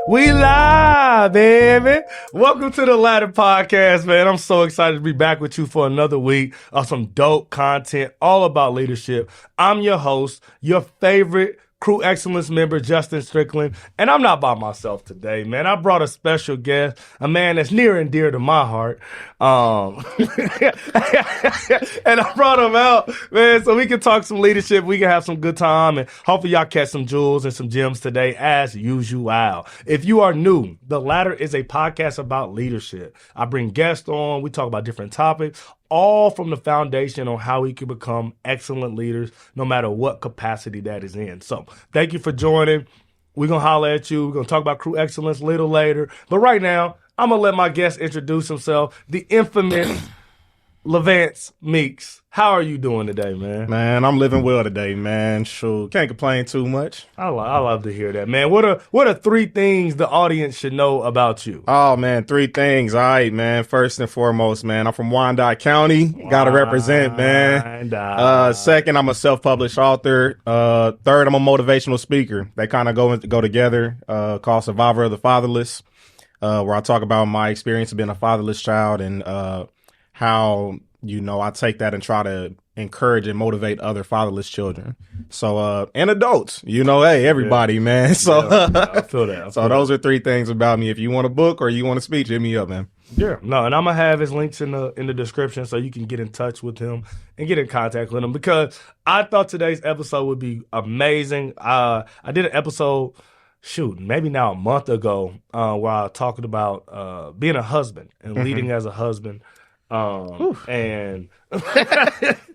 We live, baby. Welcome to the Ladder Podcast, man. I'm so excited to be back with you for another week of some dope content all about leadership. I'm your host, your favorite Crew Excellence member, Justin Strickland, and I'm not by myself today, man. I brought a special guest, a man that's near and dear to my heart. And I brought him out, man, so we can talk some leadership, we can have some good time, and hopefully y'all catch some jewels and some gems today as usual. If you are new, The Ladder is a podcast about leadership. I bring guests on, we talk about different topics, all from the foundation on how we can become excellent leaders, no matter what capacity that is in. So thank you for joining. We're going to holler at you. We're going to talk about Crew Excellence a little later. But right now, I'm going to let my guest introduce himself, the infamous Lavance Meeks. How are you doing today, man? Man, I'm living well today, man. Sure, can't complain too much. I love to hear that, man. What are three things the audience should know about you? Oh, man, three things. All right, man. First and foremost, man, I'm from Wyandotte County. Got to represent, man. Second, I'm a self-published author. Third, I'm a motivational speaker. They kind of go together, called Survivor of the Fatherless, where I talk about my experience of being a fatherless child and how, you know, I take that and try to encourage and motivate other fatherless children. So, and adults, you know, hey, everybody, man. So, I feel that. Those are three things about me. If you want a book or you want a speech, hit me up, man. Yeah, no, and I'm gonna have his links in the description so you can get in touch with him and get in contact with him, because I thought today's episode would be amazing. I did an episode, maybe now a month ago, where I talked about being a husband and leading as a husband. And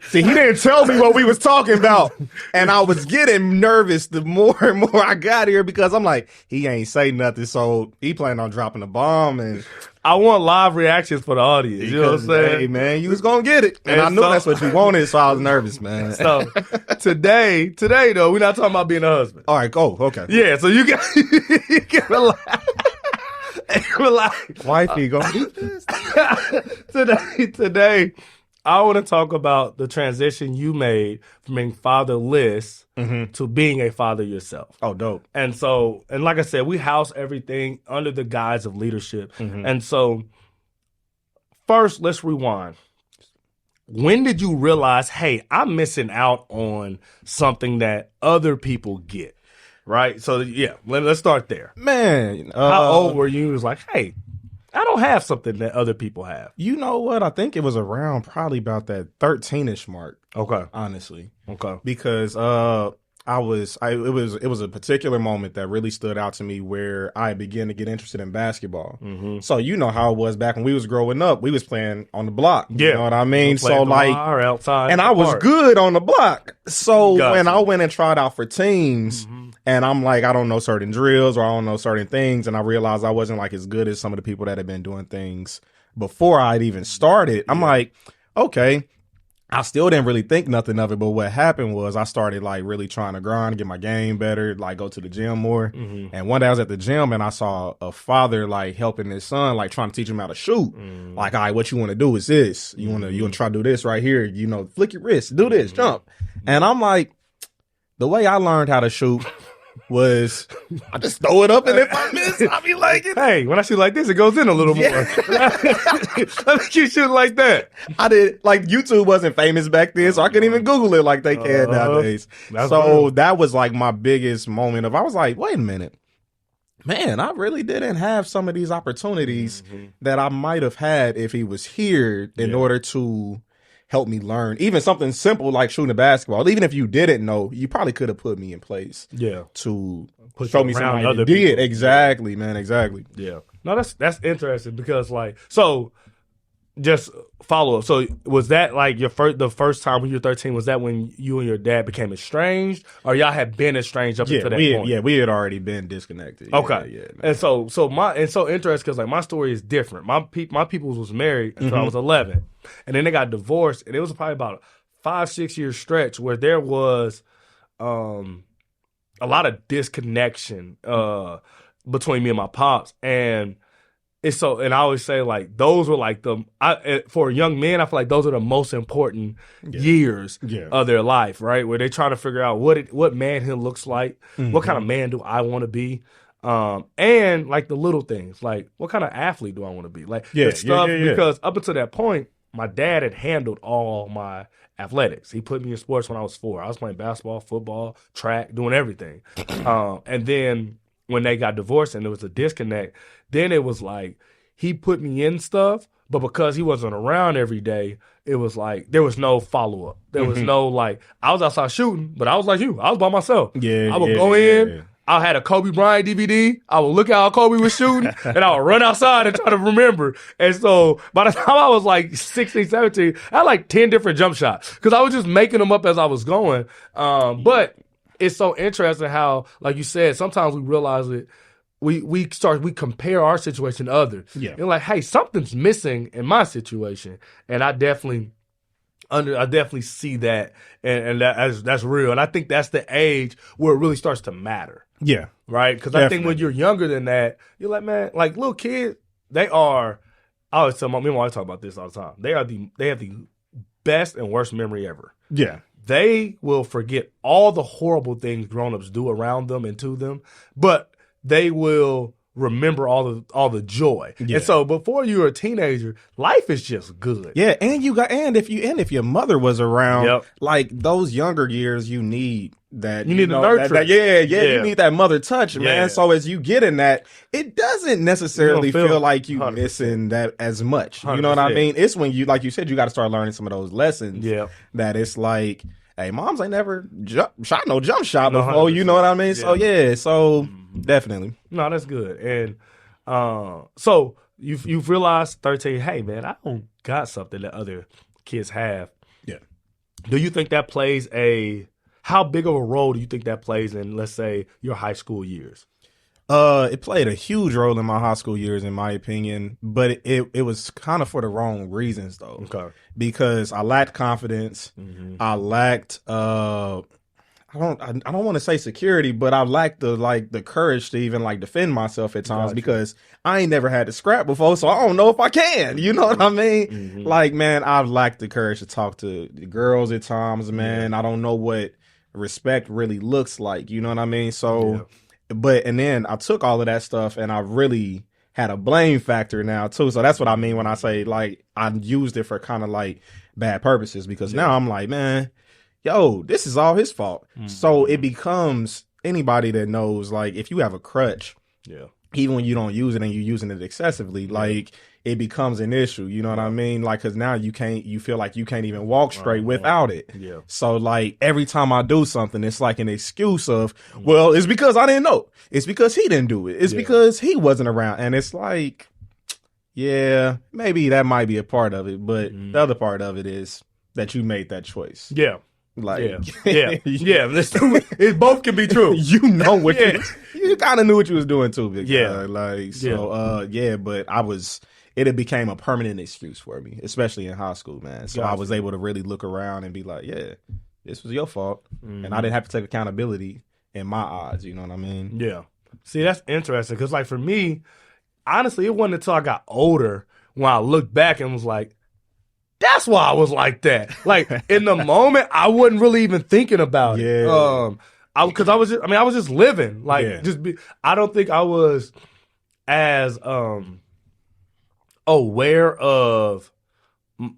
see, he didn't tell me what we was talking about, and I was getting nervous the more and more I got here, because I'm like, he ain't say nothing, so he planned on dropping a bomb, and I want live reactions for the audience. You know what I'm saying? Hey, man, you was gonna get it, and I knew that's what you wanted, so I was nervous, man. So today though, we're not talking about being a husband. All right, go, okay. Yeah, so you can relax. Wifey, gonna do this. Today, I want to talk about the transition you made from being fatherless to being a father yourself. Oh, dope. And so, and like I said, we house everything under the guise of leadership. And so, first, let's rewind. When did you realize, hey, I'm missing out on something that other people get? Right? So, yeah, let's start there. Man. How old were you? It was like, hey, I don't have something that other people have. You know what? I think it was around probably about that 13-ish mark. Okay. Honestly. Okay. Because it was a particular moment that really stood out to me where I began to get interested in basketball. So you know how it was back when we was growing up. We was playing on the block. Yeah. You know what I mean? So like, outside, and I was good on the block. So when I went and tried out for teams, and I'm like, I don't know certain drills or I don't know certain things, and I realized I wasn't like as good as some of the people that had been doing things before I'd even started. I'm like, okay. I still didn't really think nothing of it, but what happened was I started like really trying to grind, get my game better, like go to the gym more. And one day I was at the gym and I saw a father like helping his son, like trying to teach him how to shoot. Like, all right, what you want to do is this. You want to try to do this right here. You know, flick your wrist, do this, jump. And I'm like, the way I learned how to shoot was I just throw it up, and if I miss, I'll be like, hey, when I shoot like this, it goes in a little more. Let me keep shooting like that. I did, like, YouTube wasn't famous back then, so I couldn't even Google it like they can nowadays. So that was like my biggest moment of, I was like, wait a minute, man, I really didn't have some of these opportunities that I might have had if he was here in order to help me learn. Even something simple like shooting a basketball. Even if you didn't know, you probably could have put me in place. Yeah. To put show me something I did. Exactly, man. Exactly. Yeah. No, that's interesting, because like, so just follow up. So was that like the first time when you were 13, was that when you and your dad became estranged, or y'all had been estranged up until that point? Yeah, we had already been disconnected. Okay. Yeah, and so interesting, because like my story is different. My peoples was married until I was 11, and then they got divorced, and it was probably about a 5-6 year stretch where there was a lot of disconnection between me and my pops. And it's so, and I always say like those were like for young men, I feel like those are the most important years of their life, right? Where they try to figure out what manhood looks like, what kind of man do I want to be, And like the little things, like what kind of athlete do I want to be? Like the stuff, because up until that point, my dad had handled all my athletics. He put me in sports when I was 4. I was playing basketball, football, track, doing everything. And then when they got divorced and there was a disconnect, then it was like he put me in stuff, but because he wasn't around every day, it was like there was no follow up. There was no like I was outside shooting, but I was like you. I was by myself. I would go in. Yeah. I had a Kobe Bryant DVD. I would look at how Kobe was shooting, and I would run outside and try to remember. And so by the time I was like 16, 17, I had like 10 different jump shots because I was just making them up as I was going. But it's so interesting how, like you said, sometimes we realize it. We compare our situation to others. Yeah. And like, hey, something's missing in my situation. And I definitely see that, and that's real. And I think that's the age where it really starts to matter. Yeah. Right? Because I think when you're younger than that, you're like, man, like little kids, they are, I always tell me and my wife talk about this all the time. They have the best and worst memory ever. Yeah. They will forget all the horrible things grown-ups do around them and to them, but they will remember all the joy. Yeah. And so before you're a teenager, life is just good. Yeah, and if your mother was around, like those younger years, you need that. You need the nurture. You need that mother touch, man. So as you get in that, it doesn't necessarily feel like you 100%. Missing that as much. 100%. You know what I mean? It's when you, like you said, you got to start learning some of those lessons. Yeah, that it's like, hey, moms ain't never shot no jump shot before. You know what I mean? Yeah. So definitely. No, that's good. And so you've realized 13, hey man, I don't got something that other kids have. Yeah. Do you think that plays how big of a role do you think that plays in, let's say, your high school years? It played a huge role in my high school years, in my opinion, but it was kind of for the wrong reasons though. Okay. Because I lacked confidence. Mm-hmm. I lacked I don't want to say security, but I lacked the courage to even like defend myself at times because I ain't never had to scrap before, so I don't know if I can. You know what I mean? Mm-hmm. Like, man, I've lacked the courage to talk to the girls at times, man. I don't know what respect really looks like. You know what I mean? So, and then I took all of that stuff and I really had a blame factor now too. So that's what I mean when I say like I used it for kind of like bad purposes because now I'm like, man, yo, this is all his fault. Mm-hmm. So it becomes anybody that knows, like, if you have a crutch, even when you don't use it and you're using it excessively, like, it becomes an issue. You know what I mean? Like, because now you feel like you can't even walk straight without it. Yeah. So, like, every time I do something, it's like an excuse of, well, it's because I didn't know. It's because he didn't do it. It's because he wasn't around. And it's like, yeah, maybe that might be a part of it. But the other part of it is that you made that choice. Yeah. Like, it both can be true. You know what you kind of knew what you was doing too, big guy. Like, so, but it became a permanent excuse for me, especially in high school, man. So I was able to really look around and be like, yeah, this was your fault. Mm-hmm. And I didn't have to take accountability in my eyes. You know what I mean? Yeah. See, that's interesting because, like, for me, honestly, it wasn't until I got older when I looked back and was like, that's why I was like that. Like, in the moment, I wasn't really even thinking about it. Because I was just living. Like, I don't think I was as aware of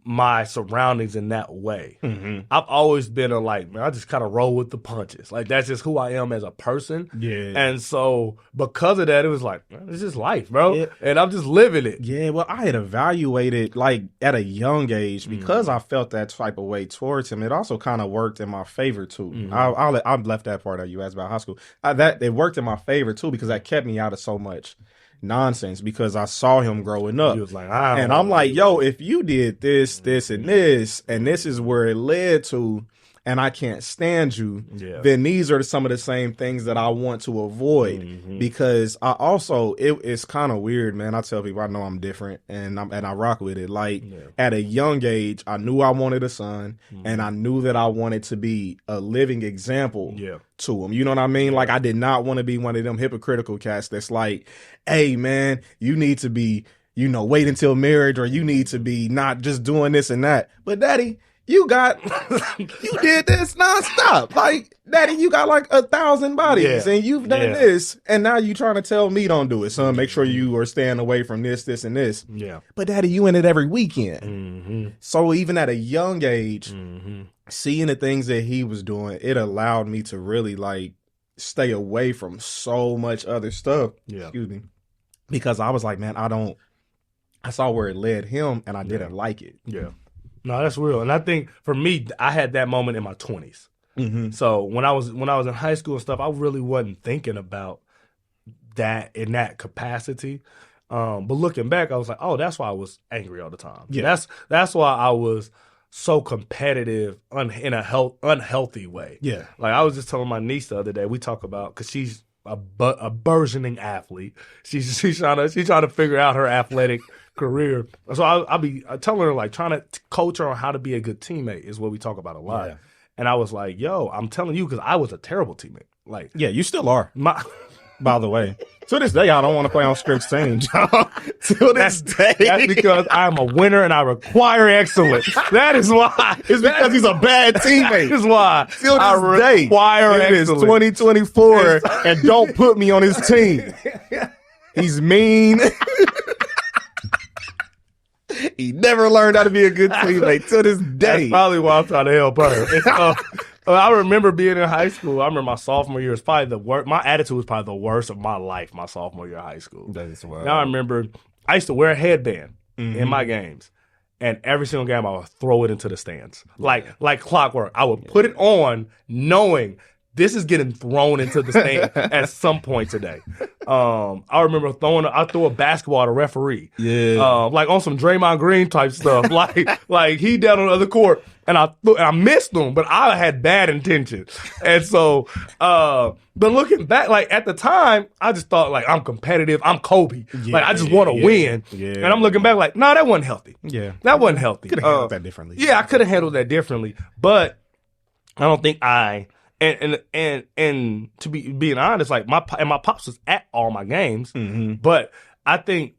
my surroundings in that way. Mm-hmm. I've always been man, I just kind of roll with the punches. Like, that's just who I am as a person. Yeah. And so because of that, it was like, man, it's just life, bro. Yeah. And I'm just living it. Yeah. Well, I had evaluated like at a young age because I felt that type of way towards him. It also kind of worked in my favor too. Mm-hmm. I left that part out. You asked about high school. It worked in my favor too because that kept me out of so much nonsense because I saw him growing up. He was like, and I'm like, yo, if you did this, this, and this is where it led to, and I can't stand you, then these are some of the same things that I want to avoid because I also, it's kind of weird, man. I tell people I know I'm different and I rock with it. Like at a young age, I knew I wanted a son and I knew that I wanted to be a living example to him. You know what I mean? Like I did not want to be one of them hypocritical cats that's like, hey man, you need to be, wait until marriage or you need to be not just doing this and that. But daddy, you did this nonstop. Like, Daddy, you got like 1,000 bodies and you've done this. And now you trying to tell me don't do it, son. Make sure you are staying away from this, and this. Yeah. But Daddy, you in it every weekend. Mm-hmm. So even at a young age, seeing the things that he was doing, it allowed me to really like stay away from so much other stuff. Yeah. Excuse me. Because I was like, man, I saw where it led him and I didn't like it. Yeah. No, that's real. And I think for me, I had that moment in my 20s. Mm-hmm. So when I was in high school and stuff, I really wasn't thinking about that in that capacity. But looking back, I was like, oh, that's why I was angry all the time. Yeah. That's why I was so competitive in a unhealthy way. Yeah. Like I was just telling my niece the other day, we talk about, because she's a burgeoning athlete. She's trying to figure out her athletic career. So I'll be telling her, like, trying to coach her on how to be a good teammate is what we talk about a lot. Yeah. And I was like, yo, I'm telling you, because I was a terrible teammate. Like, yeah, you still are. By the way, to this day, I don't want to play on Strick's team. To this day, that's because I'm a winner and I require excellence. That is why. It's because he's a bad teammate. That is why. Till this day, require excellence. It is 2024, and don't put me on his team. He's mean. He never learned how to be a good teammate to this day. That's probably why I'm trying to help her. I remember being in high school. I remember my sophomore year was probably the worst. My attitude was probably the worst of my life, my sophomore year of high school. That's wild. Now I remember I used to wear a headband in my games. And every single game I would throw it into the stands. Like clockwork. I would put it on knowing this is getting thrown into the stand at some point today. I remember I threw a basketball at a referee. Yeah. Like on some Draymond Green type stuff. like he down on the other court and I missed him, but I had bad intentions. And so, but looking back, like at the time, I just thought like I'm competitive. I'm Kobe. Like I just want to win. Yeah. And I'm looking back like, no, that wasn't healthy. Yeah. That wasn't healthy. Could have handled that differently. Yeah, I could have handled that differently. But I don't think and to be being honest, like my pops was at all my games, but I think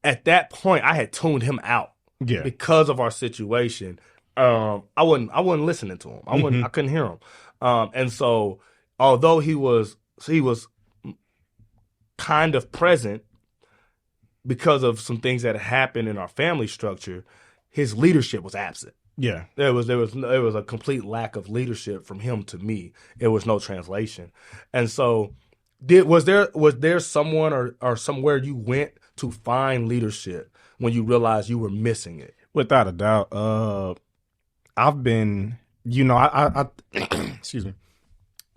at that point I had tuned him out because of our situation. I wasn't listening to him. I couldn't hear him. And so although he was kind of present because of some things that happened in our family structure, his leadership was absent. Yeah, there was a complete lack of leadership from him to me. It was no translation, and so was there someone or somewhere you went to find leadership when you realized you were missing it? Without a doubt, I've been, I excuse me.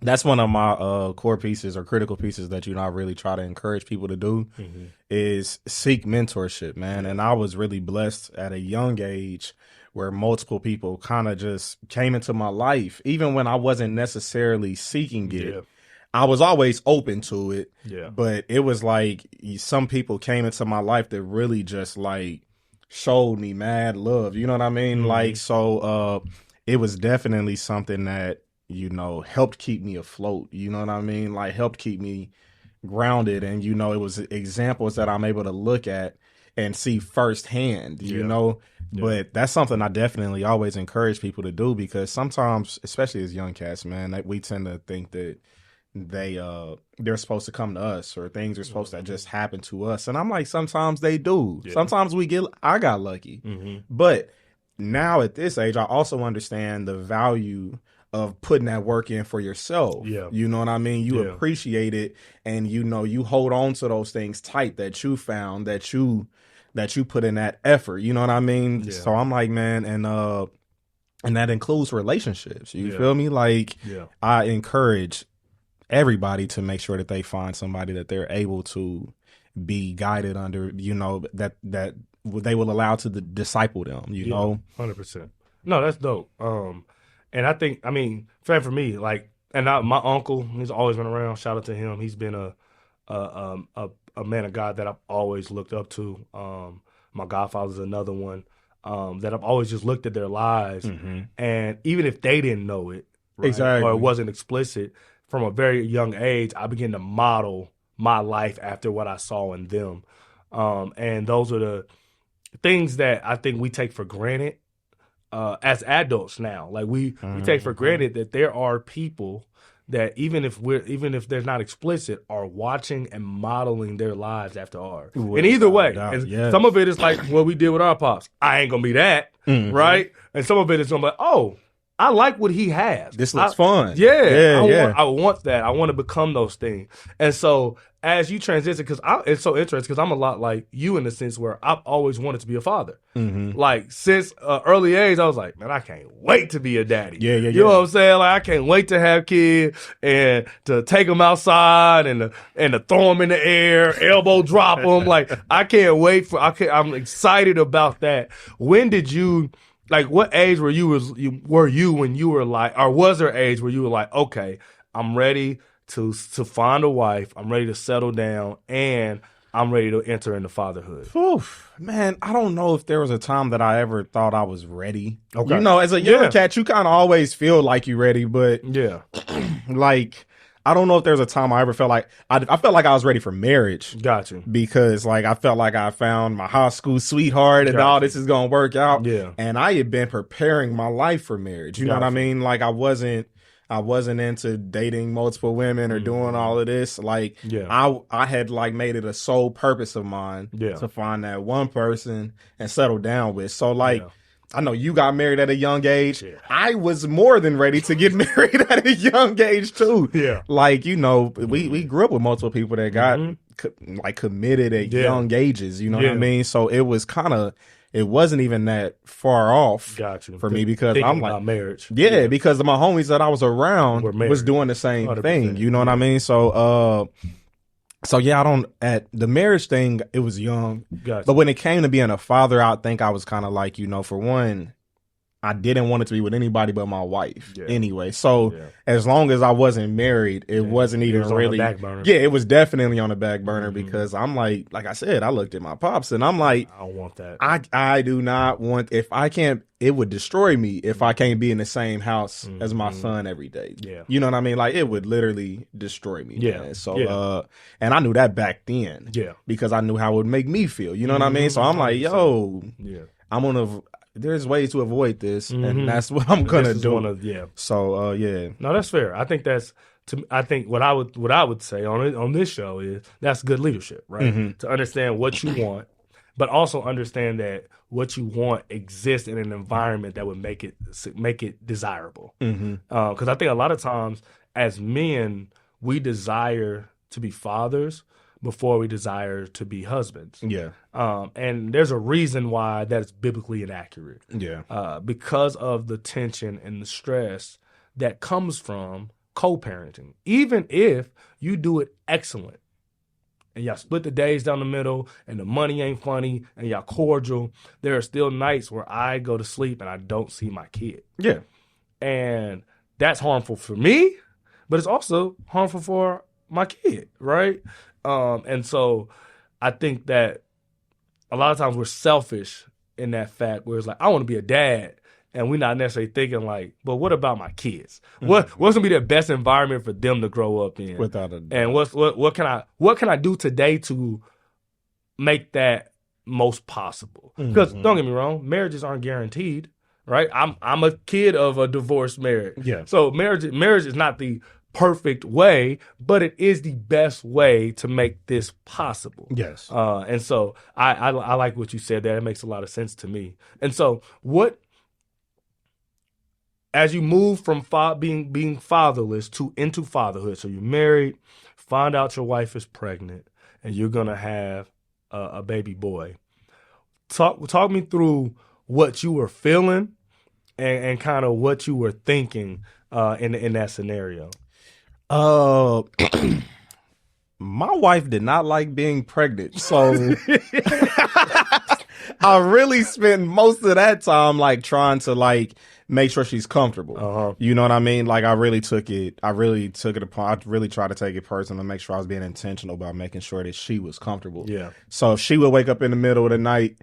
That's one of my core pieces or critical pieces that I really try to encourage people to do is seek mentorship, man. And I was really blessed at a young age where multiple people kind of just came into my life, even when I wasn't necessarily seeking it. Yeah. I was always open to it, but it was like some people came into my life that really just like showed me mad love. You know what I mean? Like, so it was definitely something that, helped keep me afloat. You know what I mean? Like helped keep me grounded. And, it was examples that I'm able to look at and see firsthand, you know. But that's something I definitely always encourage people to do, because sometimes, especially as young cats, man, we tend to think that they're supposed to come to us or things are supposed to just happen to us. And I'm like, sometimes they do. Yeah. Sometimes I got lucky. But now at this age, I also understand the value of putting that work in for yourself. Yeah. You know what I mean? You appreciate it, and you hold on to those things tight that you found, that you put in that effort. You know what I mean? Yeah. So I'm like, man, and that includes relationships. You feel me? Like I encourage everybody to make sure that they find somebody that they're able to be guided under, that they will allow to disciple them, you know? 100%. No, that's dope. And I think, for me, like, and my uncle, he's always been around. Shout out to him. He's been a man of God that I've always looked up to. My godfather's another one that I've always just looked at their lives. And even if they didn't know it, right, exactly, or it wasn't explicit, from a very young age, I began to model my life after what I saw in them. And those are the things that I think we take for granted as adults now. Like we take for granted that there are people that even if they're not explicit, are watching and modeling their lives after ours. And either way, some of it is like what we did with our pops. I ain't gonna be that, right? And some of it is gonna be like, oh, I like what he has. This looks fun. I want that. I want to become those things. And so as you transition, because it's so interesting, because I'm a lot like you in the sense where I've always wanted to be a father. Like since early age, I was like, man, I can't wait to be a daddy. You know what I'm saying? Like I can't wait to have kids and to take them outside and to throw them in the air, elbow drop them. Like I can't wait I'm excited about that. When did you? Like, what age were you when you were like, or was there age where you were like, okay, I'm ready to find a wife, I'm ready to settle down, and I'm ready to enter into fatherhood? Oof, man, I don't know if there was a time that I ever thought I was ready. Okay. You know, as a young cat, you kind of always feel like you're ready, but like, I don't know if there was a time I ever felt like I felt like I was ready for marriage. Gotcha. Because like I felt like I found my high school sweetheart and all this is gonna work out. Yeah. And I had been preparing my life for marriage. You know what I mean? Like I wasn't into dating multiple women or doing all of this. Like I had like made it a sole purpose of mine to find that one person and settle down with. So like I know you got married at a young age. Yeah. I was more than ready to get married at a young age too. Yeah. Like, you know, we grew up with multiple people that got like committed at young ages, you know what I mean? So it wasn't even that far off for me because I'm like about marriage. Yeah, because my homies that I was around was doing the same 100%. Thing, you know what I mean? So yeah, at the marriage thing, it was young. Gotcha. But when it came to being a father, I think I was kind of like, you know, for one, I didn't want it to be with anybody but my wife anyway. So as long as I wasn't married, it wasn't even really. On the back burner. Yeah, it was definitely on the back burner because I'm like I said, I looked at my pops and I'm like, I don't want that. I do not want, if I can't, it would destroy me if I can't be in the same house as my son every day. Yeah. You know what I mean? Like it would literally destroy me. Yeah. Man. So, and I knew that back then. Yeah. Because I knew how it would make me feel. You know what I mean? So I'm like, yo, there's ways to avoid this, and that's what I'm gonna do. So, No, that's fair. I think I think what I would say on this show is that's good leadership, right? To understand what you want, but also understand that what you want exists in an environment that would make it desirable. Because I think a lot of times as men, we desire to be fathers before we desire to be husbands. Yeah. And there's a reason why that's biblically inaccurate. Yeah. Because of the tension and the stress that comes from co-parenting. Even if you do it excellent and y'all split the days down the middle and the money ain't funny and y'all cordial, there are still nights where I go to sleep and I don't see my kid. Yeah. And that's harmful for me, but it's also harmful for my kid, right? And so I think that a lot of times we're selfish in that fact where it's like, I want to be a dad. And we're not necessarily thinking like, but what about my kids? What's gonna be the best environment for them to grow up in? Without a doubt. And what can I do today to make that most possible? Because don't get me wrong, marriages aren't guaranteed, right? I'm a kid of a divorced marriage. Yeah. So marriage is not the perfect way, but it is the best way to make this possible. Yes. And so I like what you said there. It makes a lot of sense to me. And so as you move from being fatherless into fatherhood, so you're married, find out your wife is pregnant, and you're gonna have a baby boy. Talk me through what you were feeling and kind of what you were thinking in that scenario. My wife did not like being pregnant, so I really spent most of that time like trying to like make sure she's comfortable. You know what I mean? Like I really tried to take it personal and make sure I was being intentional about making sure that she was comfortable. Yeah. So if she would wake up in the middle of the night,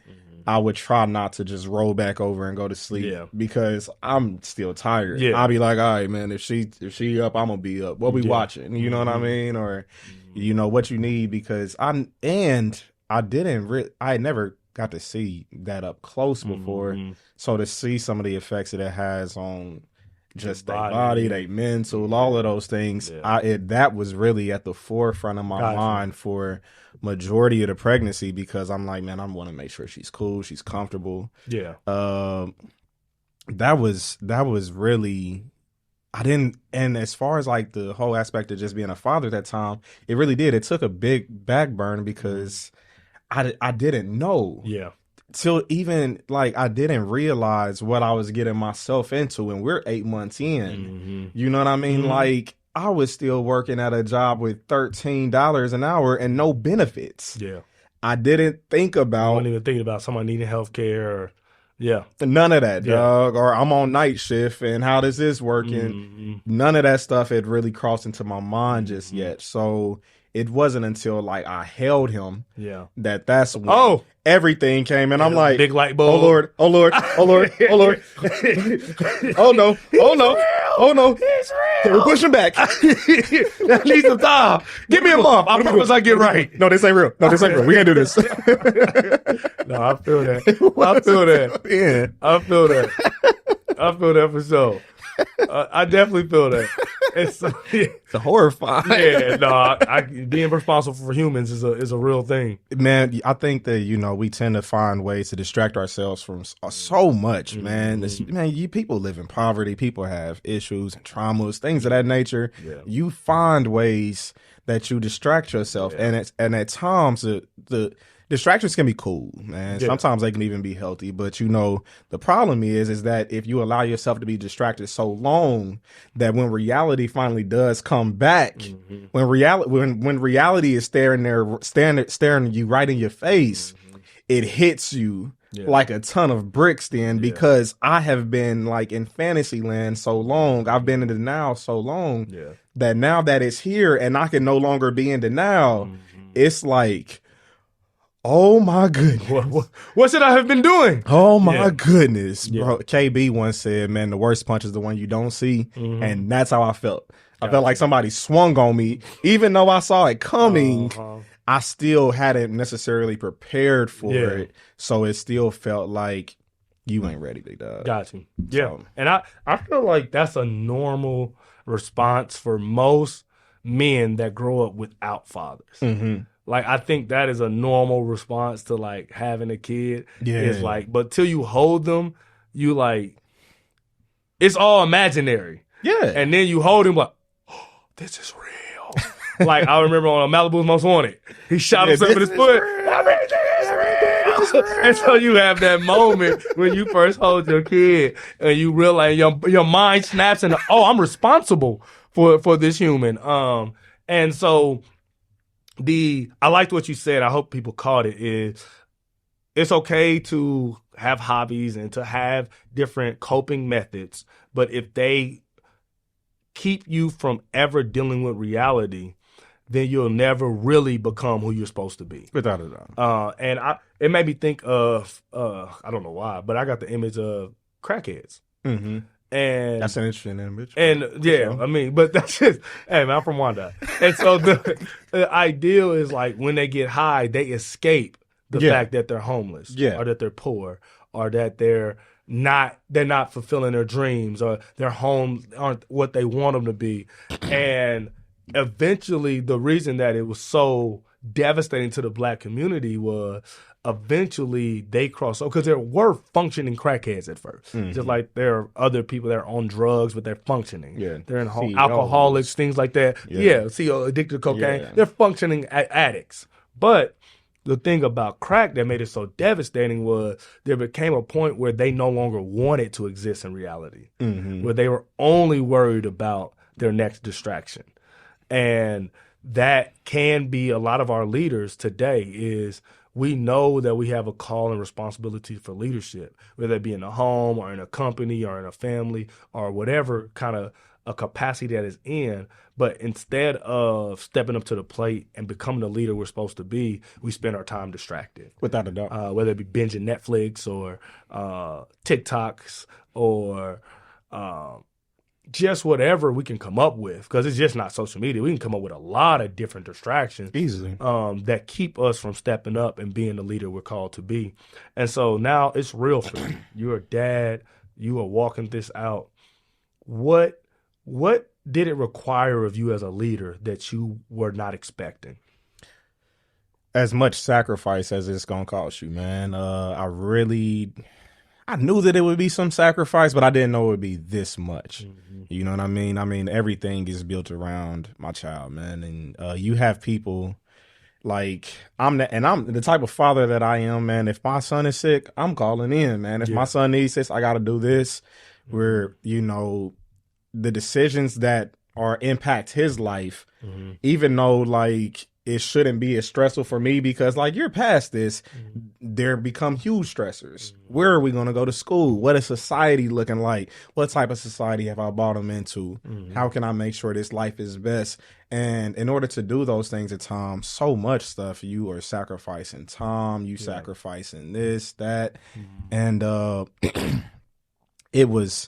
I would try not to just roll back over and go to sleep because I'm still tired. Yeah. I'll be like, all right, man, if she up, I'm gonna be up. What we watching? You know what I mean? Or you know what you need, because I had never got to see that up close before. So to see some of the effects that it has on just their body, their mental, all of those things, that was really at the forefront of my mind for majority of the pregnancy, because I'm like, man, I want to make sure she's cool, she's comfortable. Yeah. That was really, and as far as like the whole aspect of just being a father at that time, it really did. It took a big back burn because I didn't know. Yeah. Till even like I didn't realize what I was getting myself into, and we're 8 months in. You know what I mean? Like I was still working at a job with $13 an hour and no benefits. Yeah. I didn't think about. I wasn't even thinking about somebody needing health care or none of that, dog. Or I'm on night shift and how does this working? None of that stuff had really crossed into my mind just yet. So it wasn't until like I held him that's when everything came, and I'm like, big light bulb. Oh Lord, oh Lord, oh Lord, oh Lord. Oh no, oh no, oh no. We're pushing back. That needs some time. Give me a month. I promise I get right. No, this ain't real. No, this ain't real. We can't do this. No, I feel that. I feel that. Yeah. I feel that. I feel that for sure. I definitely feel that. It's horrifying. Yeah, no, being responsible for humans is a real thing. Man, I think that, we tend to find ways to distract ourselves from so much, man. People live in poverty. People have issues and traumas, things of that nature. Yeah. You find ways that you distract yourself. Yeah. And at times, the distractions can be cool, man. Yeah. Sometimes they can even be healthy, but the problem is that if you allow yourself to be distracted so long that when reality finally does come back, when reality is staring you right in your face, it hits you like a ton of bricks then, because I have been like in fantasy land so long, I've been in denial so long that now that it's here and I can no longer be in denial, it's like, oh my goodness. What should I have been doing? Oh my goodness. Bro, KB once said, man, the worst punch is the one you don't see. And that's how I felt. I felt like somebody swung on me. Even though I saw it coming, I still hadn't necessarily prepared for it. So it still felt like you ain't ready, big dog. Got you. Yeah. So, and I feel like that's a normal response for most men that grow up without fathers. Like, I think that is a normal response to, like, having a kid. Yeah. It's like, but till you hold them, you, like, it's all imaginary. Yeah. And then you hold him, like, oh, this is real. Like, I remember on Malibu's Most Wanted, he shot himself in his foot. And so you have that moment when you first hold your kid and you realize your mind snaps into, oh, I'm responsible for this human. And so I liked what you said. I hope people caught it. Is it's okay to have hobbies and to have different coping methods, but if they keep you from ever dealing with reality, then you'll never really become who you're supposed to be. Without a doubt. And it made me think of I don't know why, but I got the image of crackheads. And that's an interesting image. And I mean, but that's just, hey man, I'm from Wanda. And so the ideal is like when they get high, they escape the fact that they're homeless, or that they're poor, or that they're not fulfilling their dreams, or their homes aren't what they want them to be. And eventually the reason that it was so devastating to the black community was eventually they crossed over, because there were functioning crackheads at first. Just like there are other people that are on drugs, but they're functioning. They're in alcoholics, things like that. CEO, addicted to cocaine. They're functioning addicts. But the thing about crack that made it so devastating was there became a point where they no longer wanted to exist in reality, where they were only worried about their next distraction. And that can be a lot of our leaders today. Is we know that we have a call and responsibility for leadership, whether it be in a home or in a company or in a family or whatever kind of a capacity that is in. But instead of stepping up to the plate and becoming the leader we're supposed to be, we spend our time distracted. Without a doubt. Whether it be binging Netflix or TikToks or just whatever we can come up with, because it's just not social media. We can come up with a lot of different distractions Easily. that keep us from stepping up and being the leader we're called to be. And so now it's real for you. You're a dad. You are walking this out. What did it require of you as a leader that you were not expecting? As much sacrifice as it's gonna cost you, man. I knew that it would be some sacrifice, but I didn't know it would be this much. Mm-hmm. You know what I mean? I mean, everything is built around my child, man. And you have people like I'm the type of father that I am, man. If my son is sick, I'm calling in, man. If my son needs this, I got to do this. Mm-hmm. Where, you know, the decisions that impact his life, mm-hmm. even though like it shouldn't be as stressful for me because like you're past this, mm-hmm. there become huge stressors. Mm-hmm. Where are we going to go to school? What is society looking like? What type of society have I brought him into? Mm-hmm. How can I make sure this life is best? And in order to do those things at times, so much stuff, you are sacrificing time, sacrificing this, that. Mm-hmm. And it was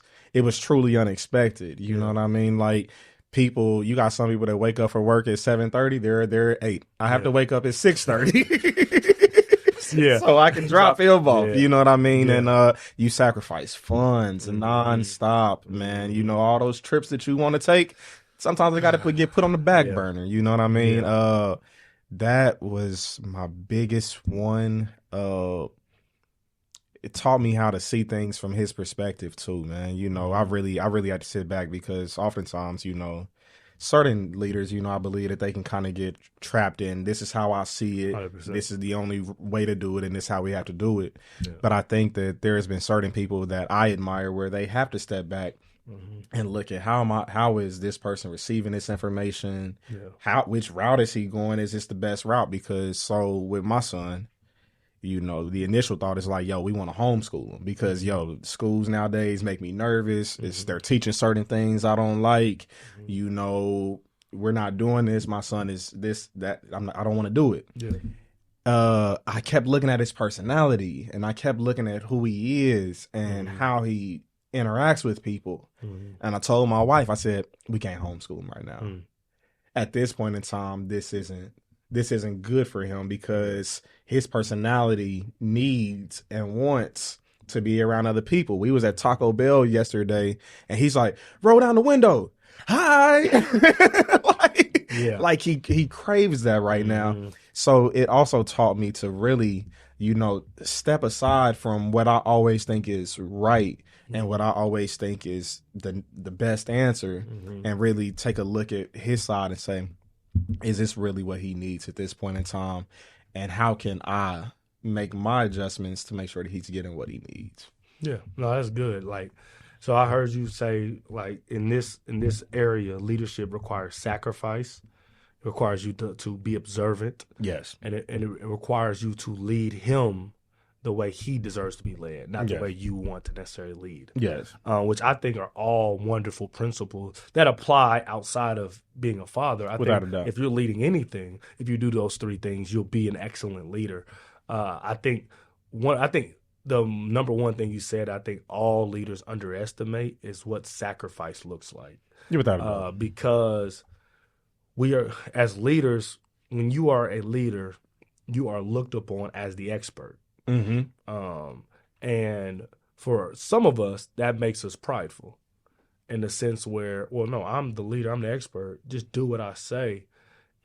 truly unexpected. You know what I mean? Like, people, you got some people that wake up for work at 7:30. They're at 8. I have to wake up at 6:30. So I can drop film off. Yeah. You know what I mean? Yeah. And you sacrifice funds nonstop, man. You know, all those trips that you want to take, sometimes they got to get put on the back burner. You know what I mean? Yeah. That was my biggest one. It taught me how to see things from his perspective too, man. You know, I really had to sit back because oftentimes, you know, certain leaders, you know, I believe that they can kind of get trapped in, this is how I see it. 100%. This is the only way to do it. And this is how we have to do it. Yeah. But I think that there has been certain people that I admire where they have to step back and look at how is this person receiving this information? Yeah. Which route is he going? Is this the best route? Because so with my son, you know, the initial thought is like, yo, we want to homeschool them because, yo, schools nowadays make me nervous. They're teaching certain things I don't like. You know, we're not doing this. My son is this, that. I don't want to do it. Yeah. I kept looking at his personality and I kept looking at who he is and how he interacts with people. And I told my wife, I said, we can't homeschool him right now. At this point in time, this isn't good for him because his personality needs and wants to be around other people. We was at Taco Bell yesterday and he's like, roll down the window. Hi. Like he craves that right now. So it also taught me to really, you know, step aside from what I always think is right and what I always think is the best answer and really take a look at his side and say, is this really what he needs at this point in time? And how can I make my adjustments to make sure that he's getting what he needs? Yeah, no, that's good. Like, so I heard you say, like, in this area, leadership requires sacrifice. It requires you to be observant. Yes. And it requires you to lead him the way he deserves to be led, not the way you want to necessarily lead. Yes. Which I think are all wonderful principles that apply outside of being a father. Without a doubt. If you're leading anything, if you do those three things, you'll be an excellent leader. I think the number one thing you said, I think all leaders underestimate is what sacrifice looks like. Without a doubt. Because we are, as leaders, when you are a leader, you are looked upon as the expert. And for some of us, that makes us prideful in the sense where, well, no, I'm the leader, I'm the expert. Just do what I say,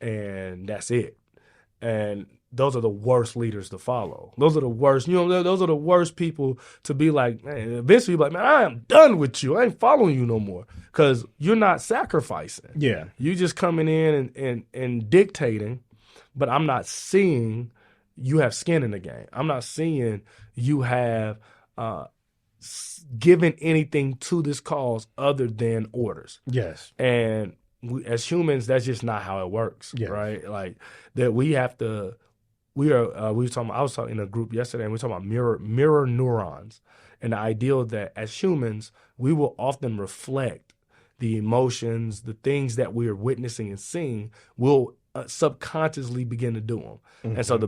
and that's it. And those are the worst leaders to follow. Those are the worst, those are the worst people to be like, man, eventually you're like, man, I am done with you. I ain't following you no more because you're not sacrificing. Yeah. You just coming in and dictating, but I'm not seeing you have skin in the game. I'm not seeing you have given anything to this cause other than orders. Yes. And as humans, that's just not how it works, right? Like that we have to. I was talking in a group yesterday, and we were talking about mirror neurons, and the ideal that as humans we will often reflect the emotions, the things that we are witnessing and seeing. We'll subconsciously begin to do them, and so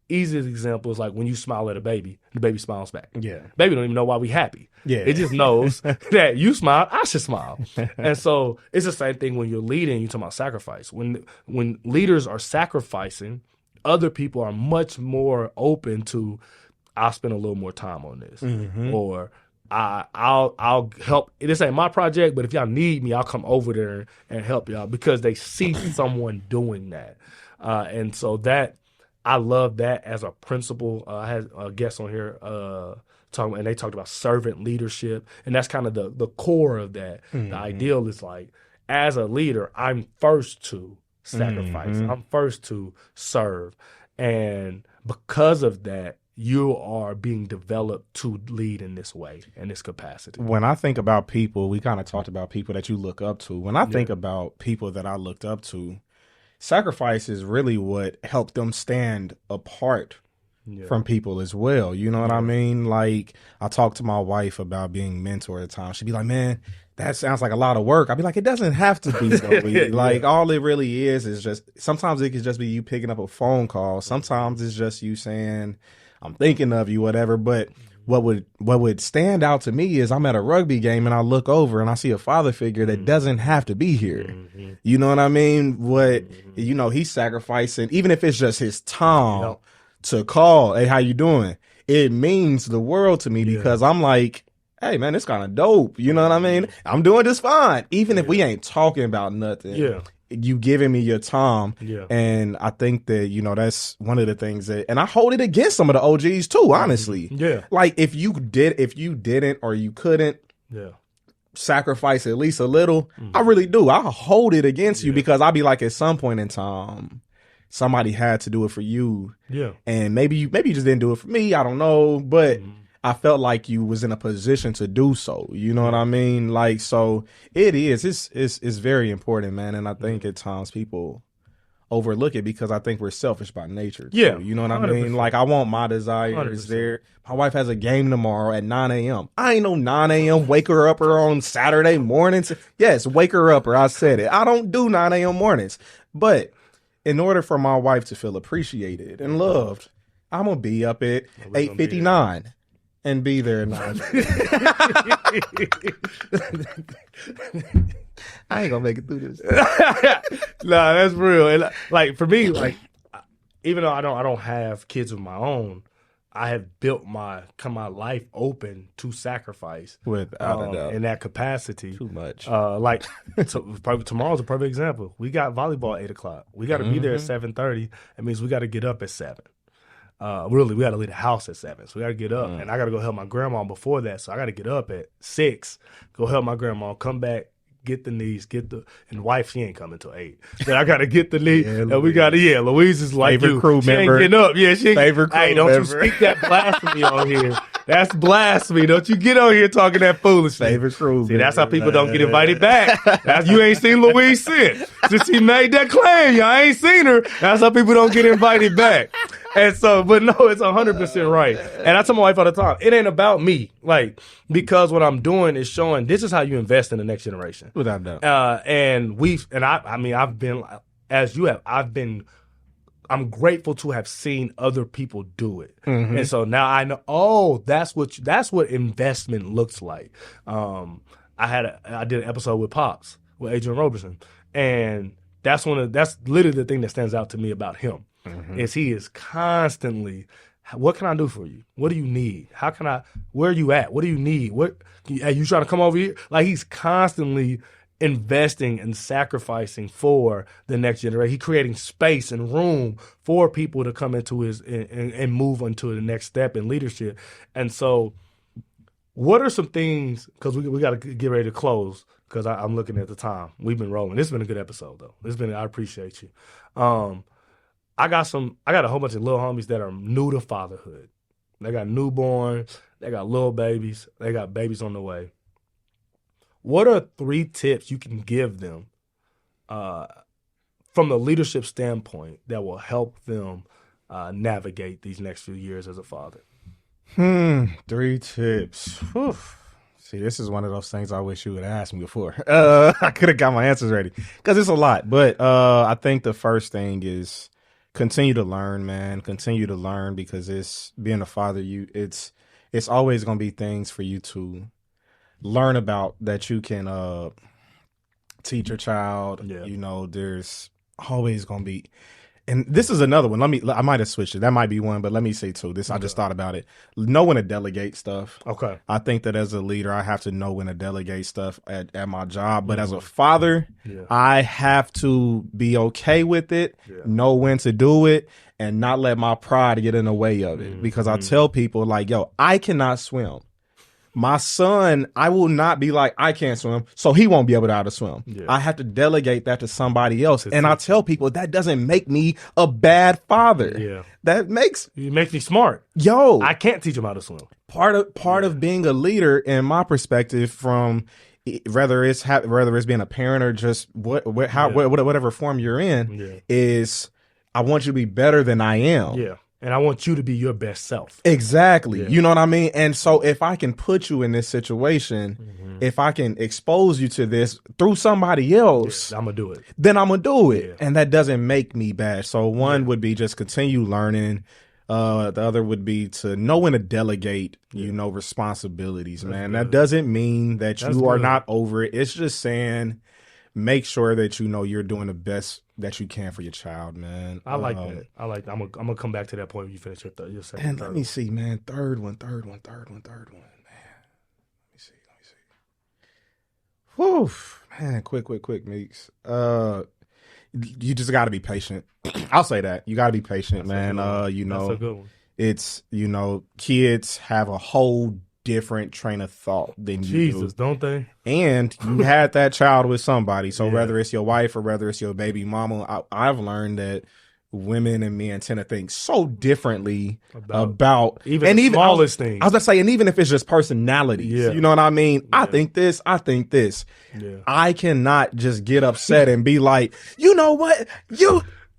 easiest example is like when you smile at a baby, the baby smiles back. Yeah. Baby don't even know why we happy. Yeah. It just knows that you smile, I should smile. And so it's the same thing when you're leading, you're talking about sacrifice. When leaders are sacrificing, other people are much more open to, I'll spend a little more time on this. Or I'll help. This ain't my project, but if y'all need me, I'll come over there and help y'all, because they see someone doing that. And so that, I love that as a principle. I had a guest on here talking, and they talked about servant leadership, and that's kind of the core of that. The ideal is like, as a leader, I'm first to sacrifice. I'm first to serve. And because of that, you are being developed to lead in this way, in this capacity. When I think about people, we kind of talked about people that you look up to. When I think about people that I looked up to, sacrifice is really what helped them stand apart from people as well. You know what I mean? Like, I talked to my wife about being mentor at times. She'd be like, man, that sounds like a lot of work. I'd be like, it doesn't have to be though. Like, all it really is just, sometimes it could just be you picking up a phone call. Sometimes it's just you saying, I'm thinking of you, whatever. But what would stand out to me is I'm at a rugby game and I look over and I see a father figure that doesn't have to be here. You know what I mean? He's sacrificing, even if it's just his time to call, hey, how you doing? It means the world to me, because I'm like, hey man, it's kind of dope. You know what I mean? I'm doing just fine. Even if we ain't talking about nothing. You giving me your time. And I think that, that's one of the things that, and I hold it against some of the OGs too, honestly. Like, if you didn't or you couldn't sacrifice at least a little, I really do. I hold it against you, because I'll be like, at some point in time, somebody had to do it for you. And maybe you just didn't do it for me. I don't know. But I felt like you was in a position to do so. You know what I mean? Like, so it is. It's very important, man. And I think at times people overlook it because I think we're selfish by nature. Too. You know what I mean? 100%. Like, I want my desires 100%. There. My wife has a game tomorrow at 9 a.m. I ain't no 9 a.m. wake her up on Saturday mornings. Yes, wake her up. I said it. I don't do 9 a.m. mornings. But in order for my wife to feel appreciated and loved, I'm going to be up at 8:59. And be there. I ain't gonna make it through this. Nah, that's real. And like, for me, like, even though I don't have kids of my own, I have built my life open to sacrifice without a doubt in that capacity. Too much. Probably tomorrow's a perfect example. We got volleyball at 8:00. We got to be there at 7:30. That means we got to get up at 7. We got to leave the house at 7, so we got to get up, and I got to go help my grandma before that, so I got to get up at 6, go help my grandma, come back, get the niece, and wife, she ain't coming till 8. Then I got to get the niece, and we got to, Louise is like favorite you. Crew she member. Ain't getting up. Yeah, she ain't. Favorite crew Hey, don't member. you speak that blasphemy on here. That's blasphemy. Don't you get on here talking that foolishness. Favorite crew. See, that's how people don't get invited back. You ain't seen Louise since she made that claim. I ain't seen her. That's how people don't get invited back. And so, but no, it's 100% right. And I tell my wife all the time, it ain't about me. Like, because what I'm doing is showing this is how you invest in the next generation. Without doubt. I've been, as you have, I'm grateful to have seen other people do it. And so now I know, that's what investment looks like. I did an episode with Pops, with Adrian Roberson. And that's literally the thing that stands out to me about him. Is he is constantly, what can I do for you? What do you need? Where are you at? What do you need? Are you trying to come over here? Like, he's constantly investing and sacrificing for the next generation. He's creating space and room for people to come into and move into the next step in leadership. And so, what are some things, because we got to get ready to close, because I'm looking at the time. We've been rolling. This has been a good episode, though. I appreciate you. I got a whole bunch of little homies that are new to fatherhood. They got newborns, they got little babies, they got babies on the way. What are 3 tips you can give them from the leadership standpoint that will help them navigate these next few years as a father? 3 tips. Whew. See, this is one of those things I wish you would ask me before. I could have got my answers ready, because it's a lot. But I think the first thing is continue to learn, man. Continue to learn, because it's being a father. It's always gonna be things for you to learn about that you can teach your child. Yeah. You know, there's always gonna be. And this is another one. I might have switched it. That might be one, but let me say two. I just thought about it. Know when to delegate stuff. Okay. I think that as a leader, I have to know when to delegate stuff at my job. But as a father, I have to be okay with it, know when to do it, and not let my pride get in the way of it. Because I tell people, like, yo, I cannot swim. My son, I will not be like, I can't swim, so he won't be able to swim. Yeah. I have to delegate that to somebody else. And I tell people that doesn't make me a bad father. Yeah. That makes me smart. Yo, I can't teach him how to swim. Part of being a leader, in my perspective, from whether it's being a parent or just whatever form you're in, is I want you to be better than I am. Yeah. And I want you to be your best self. Exactly. Yeah. You know what I mean? And so if I can put you in this situation, if I can expose you to this through somebody else, I'm going to do it. Then I'm going to do it. Yeah. And that doesn't make me bad. So one would be just continue learning. The other would be to know when to delegate, responsibilities, man. That doesn't mean that you are not over it. It's just saying, make sure that you know you're doing the best that you can for your child, man. I like that. I'm gonna come back to that point when you finish your second. And let me see, man. Third one, man. Let me see. Whew, man. Quick, Meeks. You just got to be patient. I'll say that. You got to be patient, man. That's a good one. It's kids have a whole different train of thought than you do. Don't they? And you had that child with somebody. So whether it's your wife or whether it's your baby mama, I've learned that women and men tend to think so differently about even the smallest things. I was gonna say, and even if it's just personalities, you know what I mean? Yeah. I think this. Yeah. I cannot just get upset and be like, you know what?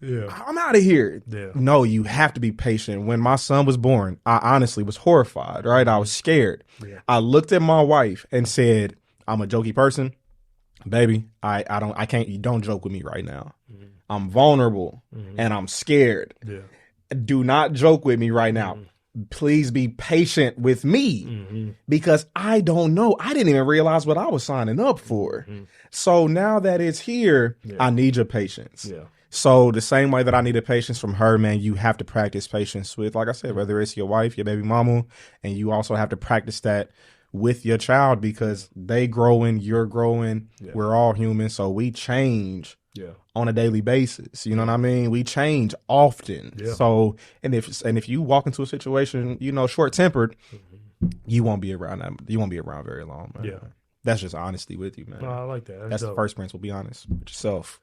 I'm out of here. Yeah. No, you have to be patient. When my son was born, I honestly was horrified, right? I was scared. Yeah. I looked at my wife and said, I'm a jokey person. Baby, I can't, you don't joke with me right now. Mm-hmm. I'm vulnerable and I'm scared. Yeah. Do not joke with me right now. Please be patient with me because I don't know. I didn't even realize what I was signing up for. So now that it's here, I need your patience. Yeah. So the same way that I needed patience from her, man, you have to practice patience with, like I said, whether it's your wife, your baby mama, and you also have to practice that with your child because they growing, you're growing, we're all human, so we change on a daily basis. You know what I mean? We change often. Yeah. So and if you walk into a situation, short tempered, you won't be around that. You won't be around very long, man. Yeah. That's just honesty with you, man. No, I like that. That's the first principle. Be honest with yourself.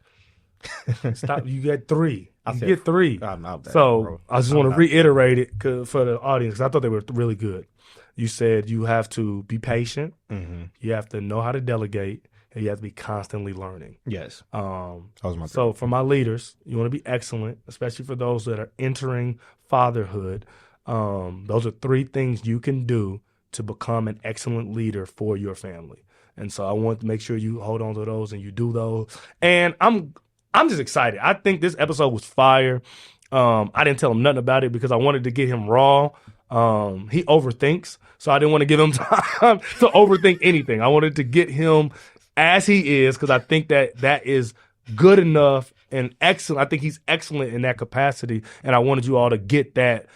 Stop. You get three. Get three. I'm not bad, so bro. I just want to reiterate it for the audience because I thought they were really good. You said you have to be patient. You have to know how to delegate, and you have to be constantly learning. Yes. So for my leaders, you want to be excellent, especially for those that are entering fatherhood. Those are three things you can do to become an excellent leader for your family. And so I want to make sure you hold on to those and you do those. And I'm just excited. I think this episode was fire. I didn't tell him nothing about it because I wanted to get him raw. He overthinks, so I didn't want to give him time to overthink anything. I wanted to get him as he is because I think that is good enough and excellent. I think he's excellent in that capacity, and I wanted you all to get that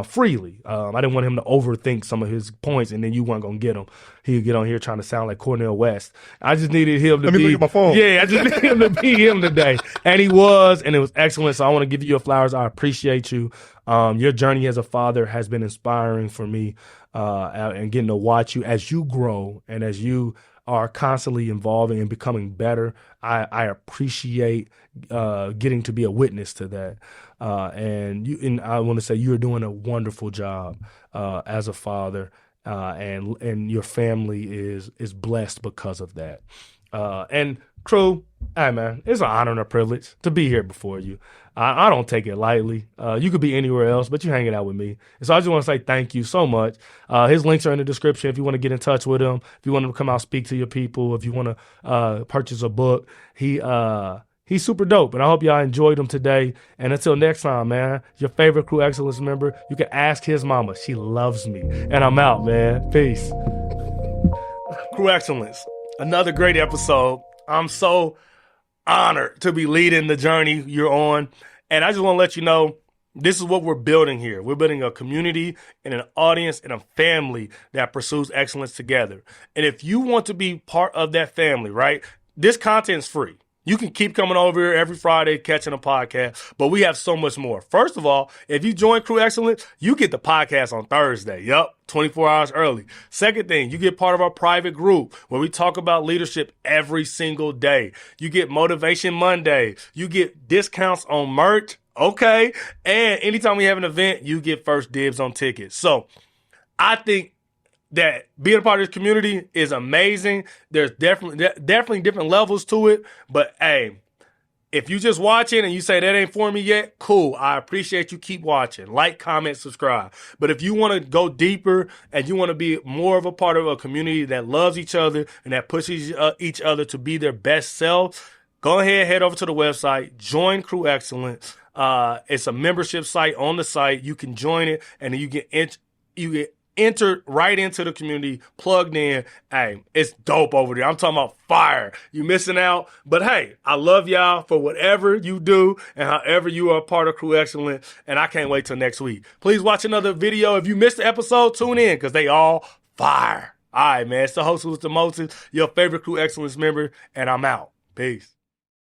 freely. I didn't want him to overthink some of his points, and then you weren't gonna get him. He'd get on here trying to sound like Cornel West. I just needed him to Let me look at my phone. Yeah, I just needed him to be him today, and he was, and it was excellent. So I want to give you your flowers. I appreciate you. Your journey as a father has been inspiring for me, and getting to watch you as you grow and as you are constantly evolving and becoming better. I appreciate getting to be a witness to that. And I want to say you're doing a wonderful job as a father, and your family is blessed because of that. And crew, hey man, it's an honor and a privilege to be here before you. I don't take it lightly. You could be anywhere else, but you're hanging out with me. And so I just want to say thank you so much. His links are in the description if you want to get in touch with him, if you want him to come out speak to your people, if you want to purchase a book. He's super dope, and I hope y'all enjoyed him today. And until next time, man, your favorite Crew Excellence member, you can ask his mama. She loves me. And I'm out, man. Peace. Crew Excellence, another great episode. I'm so honored to be leading the journey you're on. And I just want to let you know, this is what we're building here. We're building a community and an audience and a family that pursues excellence together. And if you want to be part of that family, right, this content's free. You can keep coming over here every Friday, catching a podcast, but we have so much more. First of all, if you join Crew Excellence, you get the podcast on Thursday. Yup, 24 hours early. Second thing, you get part of our private group where we talk about leadership every single day. You get Motivation Monday. You get discounts on merch. Okay. And anytime we have an event, you get first dibs on tickets. So I think that being a part of this community is amazing. There's definitely different levels to it. But hey, if you just watching and you say that ain't for me yet, cool. I appreciate you. Keep watching. Like, comment, subscribe. But if you want to go deeper and you want to be more of a part of a community that loves each other and that pushes each other to be their best self, go ahead, head over to the website, join Crew Excellence. It's a membership site on the site. You can join it and then you get entered right into the community, plugged in. Hey, it's dope over there. I'm talking about fire. You missing out. But hey, I love y'all for whatever you do and however you are a part of Crew Excellence. And I can't wait till next week. Please watch another video. If you missed the episode, tune in because they all fire. All right, man. It's the host who's the most, your favorite Crew Excellence member, and I'm out. Peace.